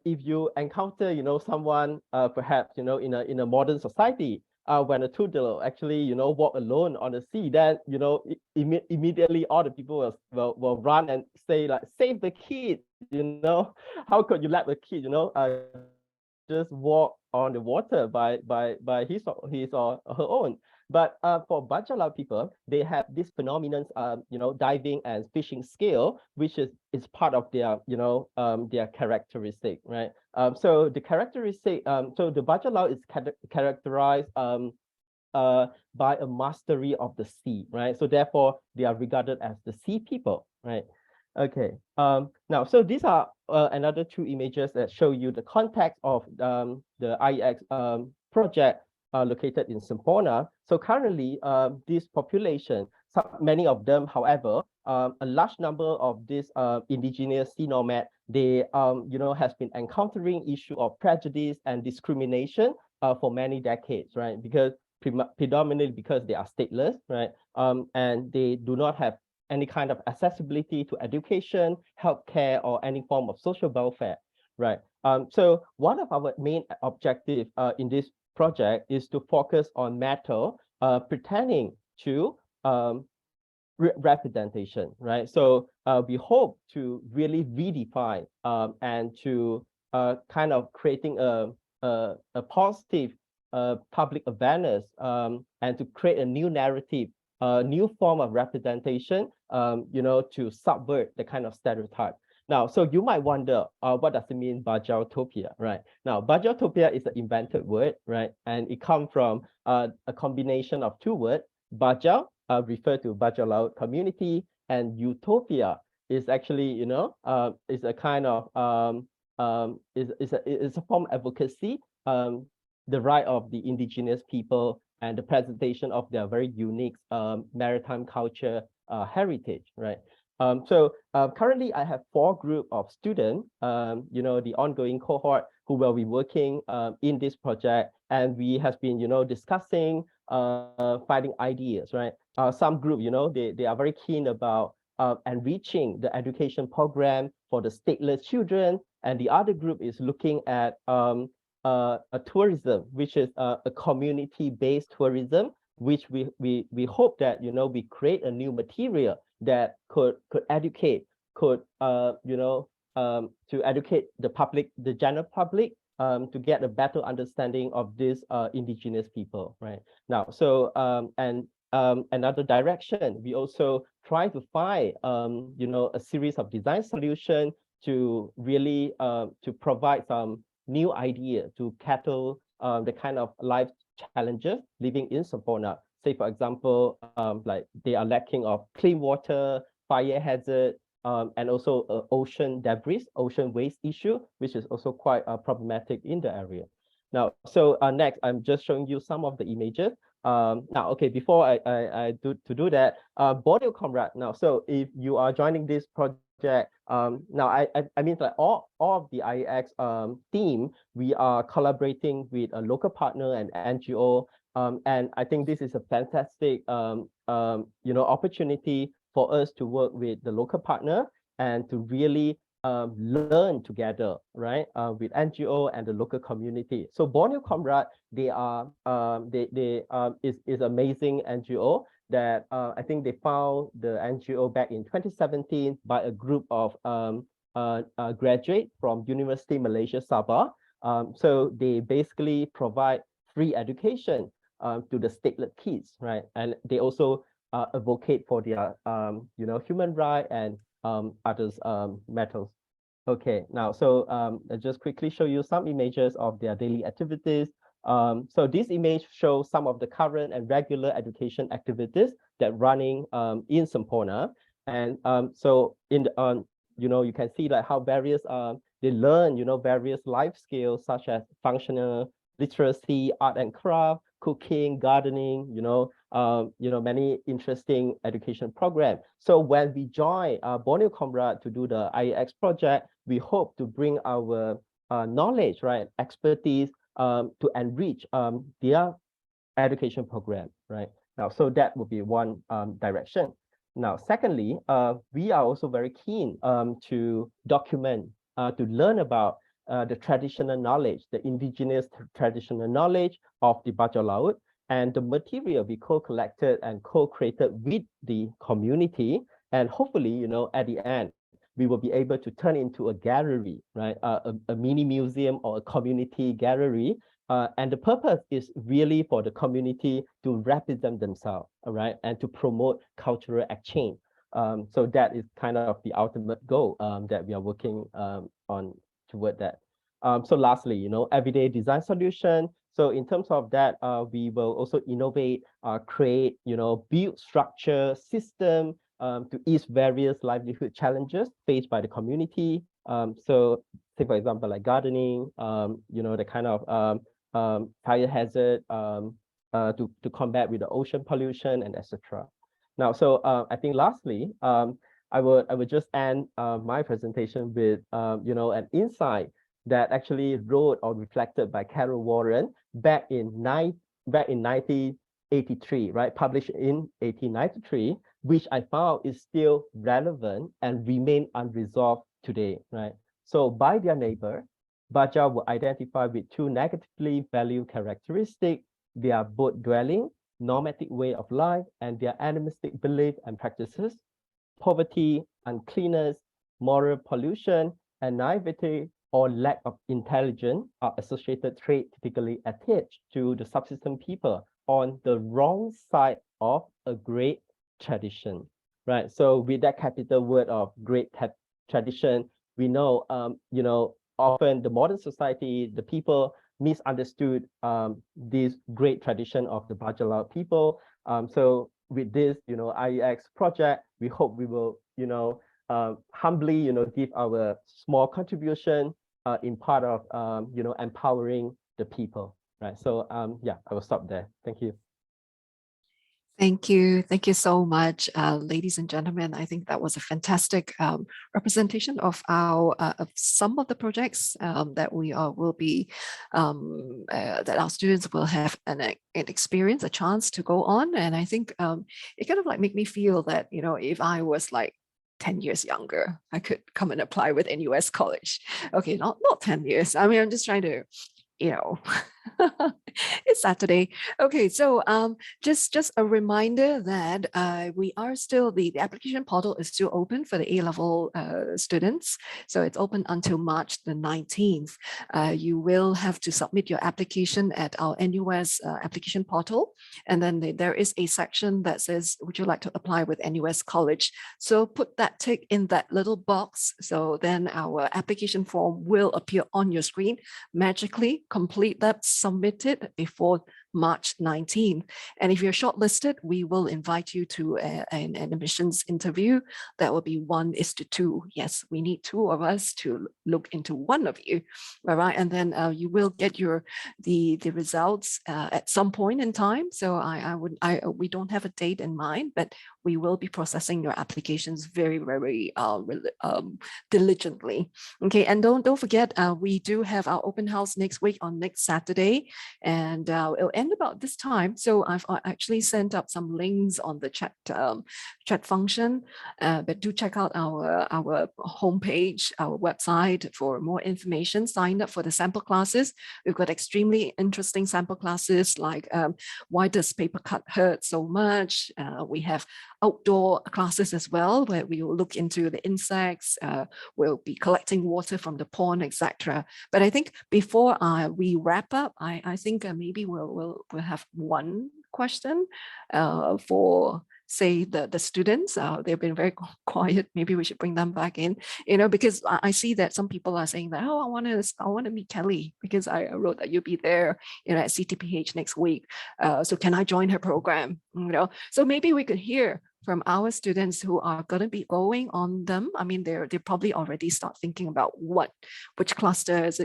if you encounter someone perhaps in a modern society, when a toddler actually walk alone on the sea, then immediately all the people will run and say like, save the kid. How could you let the kid just walk on the water by his or her own? But for Bajau Laut people, they have this phenomenon, diving and fishing skill, which is part of their their characteristic, right? So the characteristic, so the Bajau Laut is characterized by a mastery of the sea, right? So therefore, they are regarded as the sea people, right? Okay. Now, so these are another two images that show you the context of the IEX project located in Sempurna. So currently, this population, many of them, however, a large number of these indigenous sea nomad, they has been encountering issue of prejudice and discrimination for many decades, right? Because predominantly because they are stateless, right? And they do not have any kind of accessibility to education, healthcare, or any form of social welfare, right? So one of our main objectives in this project is to focus on matter pertaining to representation, right? So we hope to really redefine and to kind of creating a positive public awareness and to create a new narrative, a new form of representation, to subvert the kind of stereotype. Now, so you might wonder, what does it mean Bajautopia, right? Now, Bajautopia is an invented word, right? And it comes from a combination of two words. Bajau refer to Bajau Laut community, and utopia is actually, is a kind of is a form of advocacy, the right of the indigenous people and the presentation of their very unique maritime culture heritage, right? So currently I have 4 groups of students, the ongoing cohort who will be working in this project, and we have been, discussing, finding ideas, right? Some group, they are very keen about enriching the education program for the stateless children, and the other group is looking at a tourism, which is a community-based tourism, which we hope that we create a new material that could educate, to educate the public, the general public, to get a better understanding of this indigenous people, right? Now, so another direction, we also try to find a series of design solutions to really to provide some new idea to tackle the kind of life challenges living in Sabah. Say, for example, like they are lacking of clean water, fire hazard, and also ocean debris, ocean waste issue, which is also quite problematic in the area. Now, so next, I'm just showing you some of the images. Now, okay, before I do that, Borneo Comrade. Now, so if you are joining this project, now I mean like all of the IEX team, we are collaborating with a local partner and NGO, and I think this is a fantastic opportunity for us to work with the local partner and to really learn together, right, with NGO and the local community. So Borneo Comrade, they are is amazing NGO that I think they found the NGO back in 2017 by a group of graduate from University Malaysia Sabah. So they basically provide free education to the stateless kids, right, and they also advocate for their human rights and others matters. Okay, now so I'll just quickly show you some images of their daily activities. So this image shows some of the current and regular education activities that running in Semporna, and so in the you can see like how various they learn various life skills such as functional literacy, art and craft, cooking, gardening, many interesting education programs. So when we join Borneo Comrade to do the IEX project, we hope to bring our knowledge, right, expertise to enrich their education program, right? Now, so that would be one direction. Now, secondly, we are also very keen to document, to learn about the traditional knowledge, the indigenous traditional knowledge of the Bajau Laut, and the material we co-collected and co-created with the community. And hopefully, at the end, we will be able to turn into a gallery, right? A mini museum or a community gallery. And the purpose is really for the community to represent themselves, all right, and to promote cultural exchange. So that is kind of the ultimate goal that we are working on toward that. So lastly, everyday design solution. So in terms of that, we will also innovate, create, build structure, system to ease various livelihood challenges faced by the community. So say, for example, like gardening, the kind of fire hazard to combat with the ocean pollution and etc. Now, so I think lastly, I would just end my presentation with an insight that actually wrote or reflected by Carol Warren back in 1983, right? Published in 1893, which I found is still relevant and remain unresolved today, right? So by their neighbor, Bajau were identified with two negatively valued characteristics. They are both dwelling, nomadic way of life, and their animistic belief and practices. Poverty, uncleanness, moral pollution, and naivety or lack of intelligence are associated traits typically attached to the subsistence people on the wrong side of a great tradition, right? So with that capital word of great tradition, we know, often the modern society, the people misunderstood this great tradition of the Bajau Laut people. So with this, IEX project, we hope we will, humbly, give our small contribution in part of, empowering the people, right? So yeah, I will stop there. Thank you. Thank you. Thank you so much, ladies and gentlemen. I think that was a fantastic representation of of some of the projects that we will be that our students will have an experience, a chance to go on. And I think it kind of like make me feel that, you know, if I was like 10 years younger, I could come and apply with NUS College. Okay, not 10 years. I mean, I'm just trying to, you know, it's Saturday. Okay, so just a reminder that we are still, the application portal is still open for the A-level students. So it's open until March the 19th. You will have to submit your application at our NUS application portal. And then there is a section that says, would you like to apply with NUS College? So put that tick in that little box. So then our application form will appear on your screen magically. Complete that, submit it before March 19th. And if you're shortlisted, we will invite you to an admissions interview. That will be 1:2. Yes, we need 2 of us to look into 1 of you. All right. And then you will get the results at some point in time. So we don't have a date in mind, but we will be processing your applications very, very diligently. Okay. And don't forget, we do have our open house next week on next Saturday, and it'll end about this time. So I've actually sent up some links on the chat function, but do check out our homepage, our website for more information. Sign up for the sample classes. We've got extremely interesting sample classes like why does paper cut hurt so much? We have outdoor classes as well, where we will look into the insects, we'll be collecting water from the pond, etc. But I think before we wrap up, I think maybe we'll have one question for, say, the students. They've been very quiet. Maybe we should bring them back in, you know, because I see that some people are saying that, oh, I want to meet Kelly because I wrote that you'll be there, you know, at CTPH next week. So can I join her program? You know, so maybe we could hear from our students who are going to be going on them. I mean, they probably already start thinking about which clusters,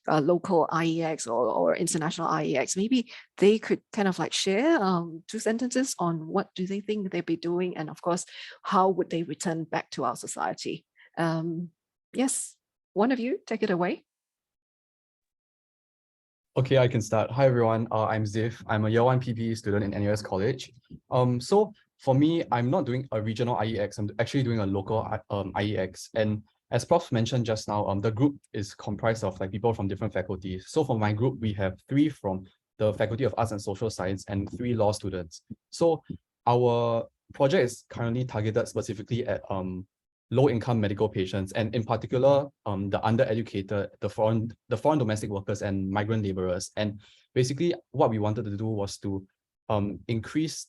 local IEX or international IEX. Maybe they could kind of like share 2 sentences on what do they think they'll be doing, and of course, how would they return back to our society? Yes, one of you, take it away. Okay, I can start. Hi, everyone. I'm Ziv. I'm a year 1 PPE student in NUS College. So for me, I'm not doing a regional IEX. I'm actually doing a local IEX. And as Prof mentioned just now, the group is comprised of like people from different faculties. So for my group, we have 3 from the Faculty of Arts and Social Science and 3 law students. So our project is currently targeted specifically at low-income medical patients, and in particular, the undereducated, the foreign domestic workers and migrant laborers. And basically, what we wanted to do was to increase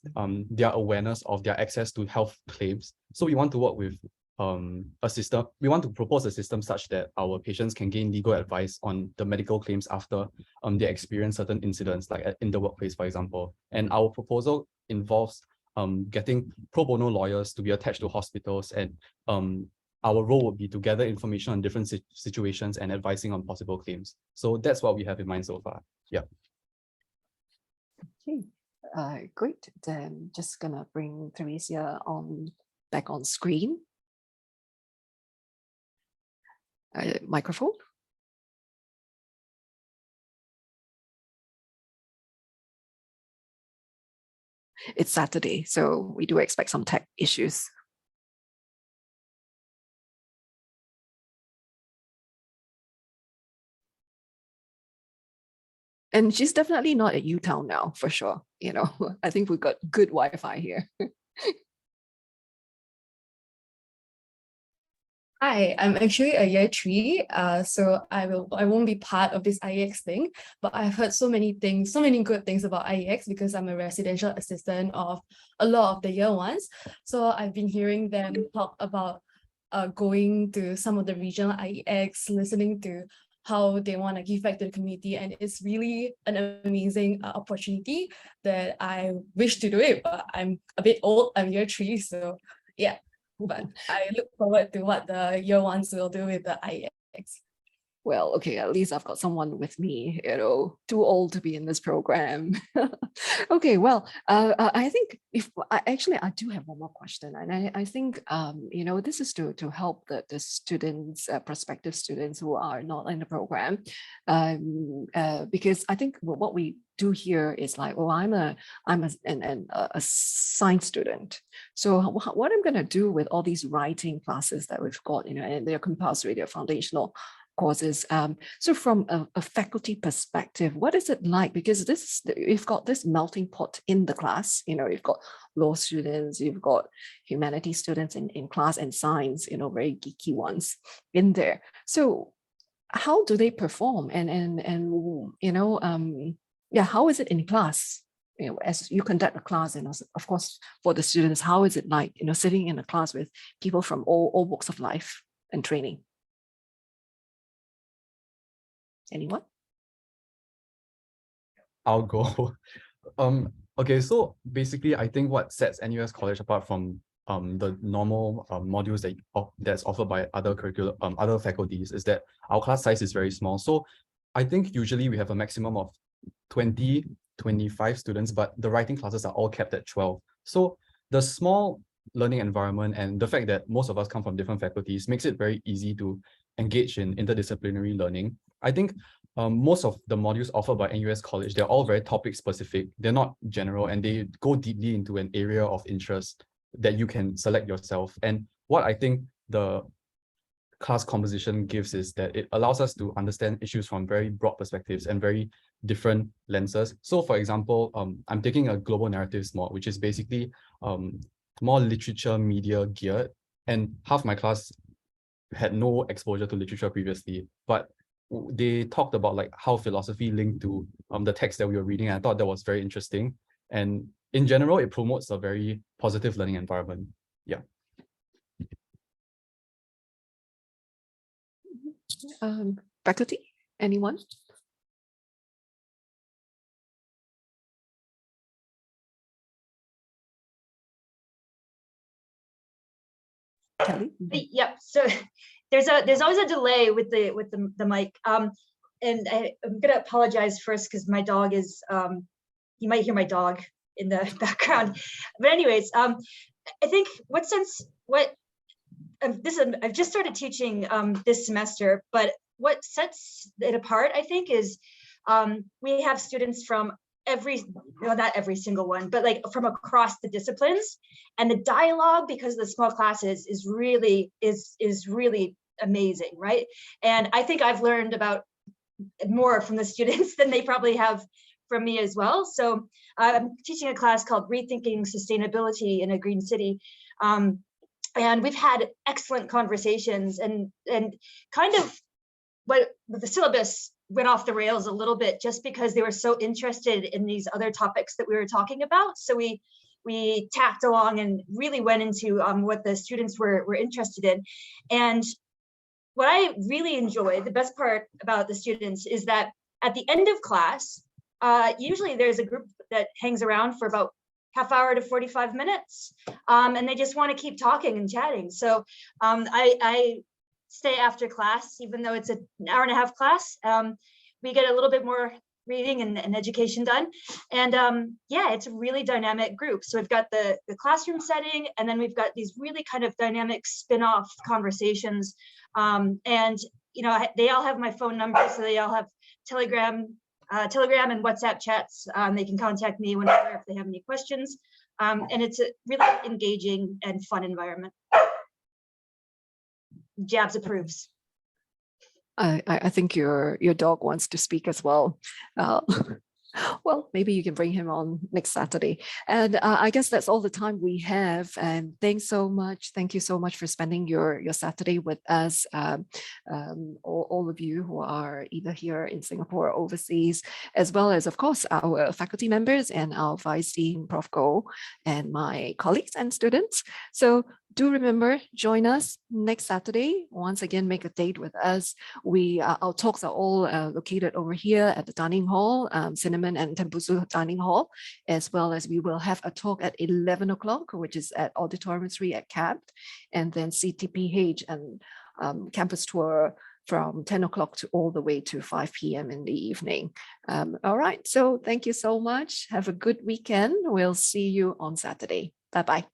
their awareness of their access to health claims. So we want to work with a system. We want to propose a system such that our patients can gain legal advice on the medical claims after they experience certain incidents, like in the workplace, for example. And our proposal involves getting pro bono lawyers to be attached to hospitals, and our role would be to gather information on different situations and advising on possible claims. So that's what we have in mind so far. Yeah. Okay, great. Then just gonna bring Theresia back on screen. Microphone. It's Saturday, so we do expect some tech issues. And she's definitely not at UTown now, for sure. You know, I think we've got good Wi-Fi here. Hi, I'm actually a year 3, so I won't be part of this IEX thing, but I've heard so many things, so many good things about IEX because I'm a residential assistant of a lot of the year 1s. So I've been hearing them talk about going to some of the regional IEX, listening to how they want to give back to the community, and it's really an amazing opportunity that I wish to do it, but I'm a bit old, I'm year 3, so yeah. But I look forward to what the year 1s will do with the IEX. Well, okay, at least I've got someone with me, too old to be in this program. Okay, well, I think I do have one more question, and I think this is to help the students, prospective students who are not in the program, because I think what we do here is like, oh, I'm a science student, so what I'm going to do with all these writing classes that we've got, and they're compulsory, they're foundational courses. So from a faculty perspective, what is it like? Because you've got this melting pot in the class, you've got law students, you've got humanities students in class, and science, very geeky ones in there. So how do they perform? How is it in class? As you conduct a class, and of course for the students, how is it like, sitting in a class with people from all walks of life and training? Anyone? I'll go. Okay, so basically, I think what sets NUS College apart from the normal modules that's offered by other curriculum, other faculties, is that our class size is very small. So I think usually we have a maximum of 20, 25 students, but the writing classes are all kept at 12. So the small learning environment and the fact that most of us come from different faculties makes it very easy to engage in interdisciplinary learning. I think most of the modules offered by NUS College, they're all very topic specific. They're not general, and they go deeply into an area of interest that you can select yourself. And what I think the class composition gives is that it allows us to understand issues from very broad perspectives and very different lenses. So for example, I'm taking a global narratives mod, which is basically more literature media geared, and half my class had no exposure to literature previously, but they talked about like how philosophy linked to the text that we were reading. And I thought that was very interesting. And in general, it promotes a very positive learning environment. Yeah. Faculty, anyone? Kelly? Yep. So there's always a delay with the mic. And I'm gonna apologize first because my dog is you might hear my dog in the background. But anyways, I think I've just started teaching this semester, but what sets it apart, I think, is we have students from not every single one, but like from across the disciplines, and the dialogue, because of the small classes, is really amazing, right? And I think I've learned about more from the students than they probably have from me as well. So I'm teaching a class called Rethinking Sustainability in a Green City. And we've had excellent conversations, and kind of but the syllabus went off the rails a little bit just because they were so interested in these other topics that we were talking about. So we tacked along and really went into what the students were interested in. And what I really enjoy, the best part about the students, is that at the end of class, usually there's a group that hangs around for about half hour to 45 minutes, and they just want to keep talking and chatting. So I stay after class, even though it's an hour and a half class. We get a little bit more reading and education done. And yeah, it's a really dynamic group. So we've got the classroom setting, and then we've got these really kind of dynamic spin-off conversations. And they all have my phone number, so they all have Telegram and WhatsApp chats. They can contact me whenever if they have any questions. And it's a really engaging and fun environment. Jabs approves. I think your dog wants to speak as well. Well, maybe you can bring him on next Saturday. And I guess that's all the time we have. And thanks so much. Thank you so much for spending your Saturday with us. All of you who are either here in Singapore or overseas, as well as, of course, our faculty members and our Vice Dean, Prof. Goh, and my colleagues and students. So do remember, join us next Saturday. Once again, make a date with us. Our talks are all located over here at the dining hall, Cinnamon and Tembusu dining hall, as well as we will have a talk at 11 o'clock, which is at Auditorium 3 at CAPT, and then CTPH and campus tour from 10 o'clock to all the way to 5 p.m. in the evening. All right, so thank you so much. Have a good weekend. We'll see you on Saturday. Bye-bye.